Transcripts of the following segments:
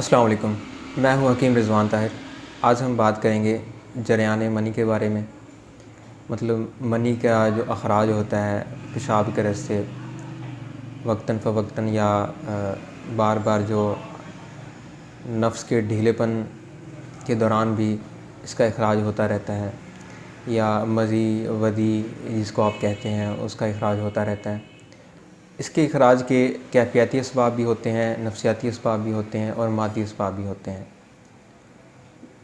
السلام علیکم، میں ہوں حکیم رضوان طاہر۔ آج ہم بات کریں گے جریان منی کے بارے میں، مطلب منی کا جو اخراج ہوتا ہے پیشاب کے راستے وقتاً فوقتاً یا بار بار جو نفس کے ڈھیلے پن کے دوران بھی اس کا اخراج ہوتا رہتا ہے، یا مزی ودی جس کو آپ کہتے ہیں اس کا اخراج ہوتا رہتا ہے۔ اس کے اخراج کے کیفیاتی اسباب بھی ہوتے ہیں، نفسیاتی اسباب بھی ہوتے ہیں اور مادی اسباب بھی ہوتے ہیں۔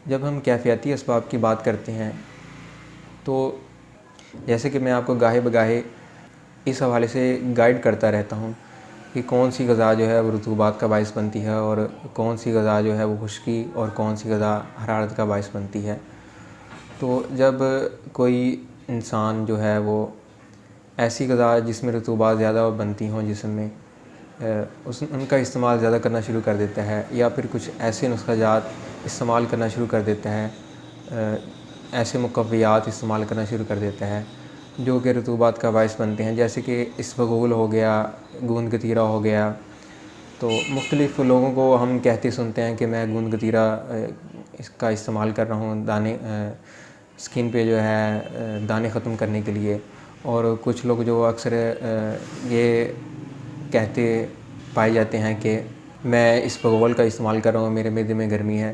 جب ہم کیفیاتی اسباب کی بات کرتے ہیں تو جیسے کہ میں آپ کو گاہے بگاہے اس حوالے سے گائیڈ کرتا رہتا ہوں کہ کون سی غذا جو ہے وہ رطوبات کا باعث بنتی ہے اور کون سی غذا جو ہے وہ خشکی اور کون سی غذا حرارت کا باعث بنتی ہے۔ تو جب کوئی انسان جو ہے وہ ایسی غذا جس میں رطوبات زیادہ بنتی ہوں جسم میں ان کا استعمال زیادہ کرنا شروع کر دیتا ہے، یا پھر کچھ ایسے نسخہ جات استعمال کرنا شروع کر دیتا ہے، ایسے مقویات استعمال کرنا شروع کر دیتا ہے جو کہ رطوبات کا باعث بنتے ہیں، جیسے کہ اسبغول ہو گیا، گوند گتیرہ ہو گیا۔ تو مختلف لوگوں کو ہم کہتے سنتے ہیں کہ میں گوند گتیرہ اس کا استعمال کر رہا ہوں دانے سکن پہ جو ہے دانے ختم کرنے کے لیے، اور کچھ لوگ جو اکثر یہ کہتے پائے جاتے ہیں کہ میں اسبغول کا استعمال کر رہا ہوں، میرے معدے میں گرمی ہے۔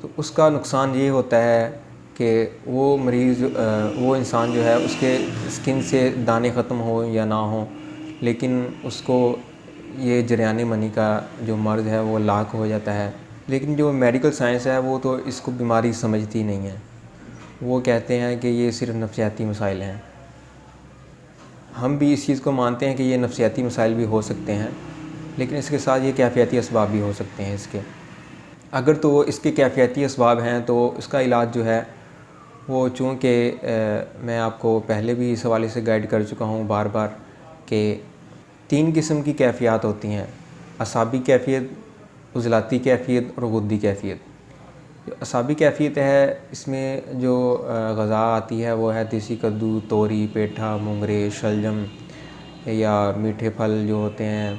تو اس کا نقصان یہ ہوتا ہے کہ وہ مریض وہ انسان جو ہے اس کے سکن سے دانے ختم ہو یا نہ ہوں، لیکن اس کو یہ جریان منی کا جو مرض ہے وہ لاحق ہو جاتا ہے۔ لیکن جو میڈیکل سائنس ہے وہ تو اس کو بیماری سمجھتی نہیں ہے، وہ کہتے ہیں کہ یہ صرف نفسیاتی مسائل ہیں۔ ہم بھی اس چیز کو مانتے ہیں کہ یہ نفسیاتی مسائل بھی ہو سکتے ہیں، لیکن اس کے ساتھ یہ کیفیاتی اسباب بھی ہو سکتے ہیں اس کے۔ اگر تو اس کے کیفیاتی اسباب ہیں تو اس کا علاج جو ہے وہ، چونکہ میں آپ کو پہلے بھی اس حوالے سے گائیڈ کر چکا ہوں بار بار کہ 3 قسم کی کیفیات ہوتی ہیں: اعصابی کیفیت، عضلاتی کیفیت اور غدی کیفیت۔ جو اعصابی کیفیت ہے اس میں جو غذا آتی ہے وہ ہے دیسی کدو، توری، پیٹھا، مونگرے، شلجم یا میٹھے پھل جو ہوتے ہیں،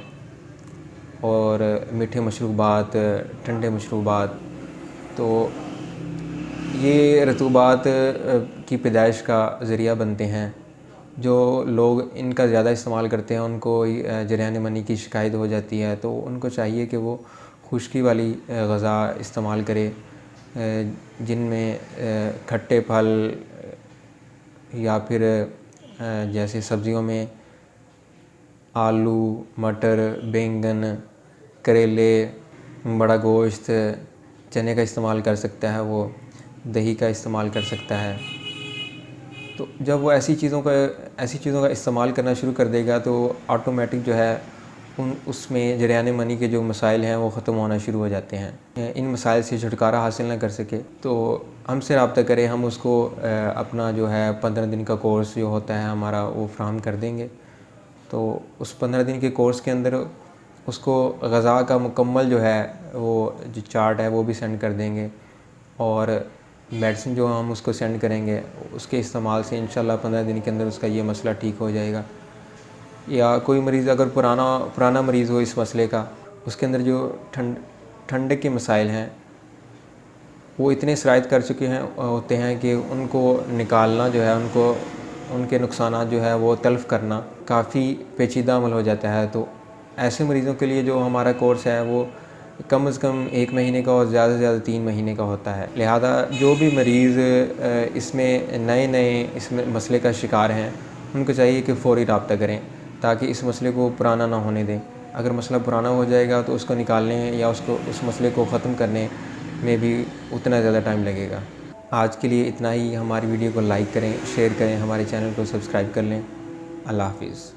اور میٹھے مشروبات، ٹھنڈے مشروبات۔ تو یہ رطوبات کی پیدائش کا ذریعہ بنتے ہیں۔ جو لوگ ان کا زیادہ استعمال کرتے ہیں ان کو جریان منی کی شکایت ہو جاتی ہے، تو ان کو چاہیے کہ وہ خشکی والی غذا استعمال کرے، جن میں کھٹے پھل یا پھر جیسے سبزیوں میں آلو، مٹر، بینگن، کریلے، بڑا گوشت، چنے کا استعمال کر سکتا ہے، وہ دہی کا استعمال کر سکتا ہے۔ تو جب وہ ایسی چیزوں کا استعمال کرنا شروع کر دے گا تو آٹومیٹک جو ہے اس میں جریان منی کے جو مسائل ہیں وہ ختم ہونا شروع ہو جاتے ہیں۔ ان مسائل سے چھٹکارا حاصل نہ کر سکے تو ہم سے رابطہ کریں، ہم اس کو اپنا جو ہے 15 دن کا کورس جو ہوتا ہے ہمارا وہ فراہم کر دیں گے۔ تو اس 15 دن کے کورس کے اندر اس کو غذا کا مکمل جو ہے وہ جو چارٹ ہے وہ بھی سینڈ کر دیں گے، اور میڈیسن جو ہم اس کو سینڈ کریں گے اس کے استعمال سے انشاءاللہ 15 دن کے اندر اس کا یہ مسئلہ ٹھیک ہو جائے گا۔ یا کوئی مریض اگر پرانا مریض ہو اس مسئلے کا، اس کے اندر جو ٹھنڈک کے مسائل ہیں وہ اتنے سرایت کر چکے ہوتے ہیں کہ ان کو نکالنا جو ہے ان کے نقصانات جو ہے وہ تلف کرنا کافی پیچیدہ عمل ہو جاتا ہے۔ تو ایسے مریضوں کے لیے جو ہمارا کورس ہے وہ کم از کم 1 مہینے کا اور زیادہ سے زیادہ 3 مہینے کا ہوتا ہے۔ لہذا جو بھی مریض اس میں نئے اس مسئلے کا شکار ہیں ان کو چاہیے کہ فوری رابطہ کریں تاکہ اس مسئلے کو پرانا نہ ہونے دیں۔ اگر مسئلہ پرانا ہو جائے گا تو اس کو نکالنے یا اس مسئلے کو ختم کرنے میں بھی اتنا زیادہ ٹائم لگے گا۔ آج کے لیے اتنا ہی۔ ہماری ویڈیو کو لائک کریں، شیئر کریں، ہمارے چینل کو سبسکرائب کر لیں۔ اللہ حافظ۔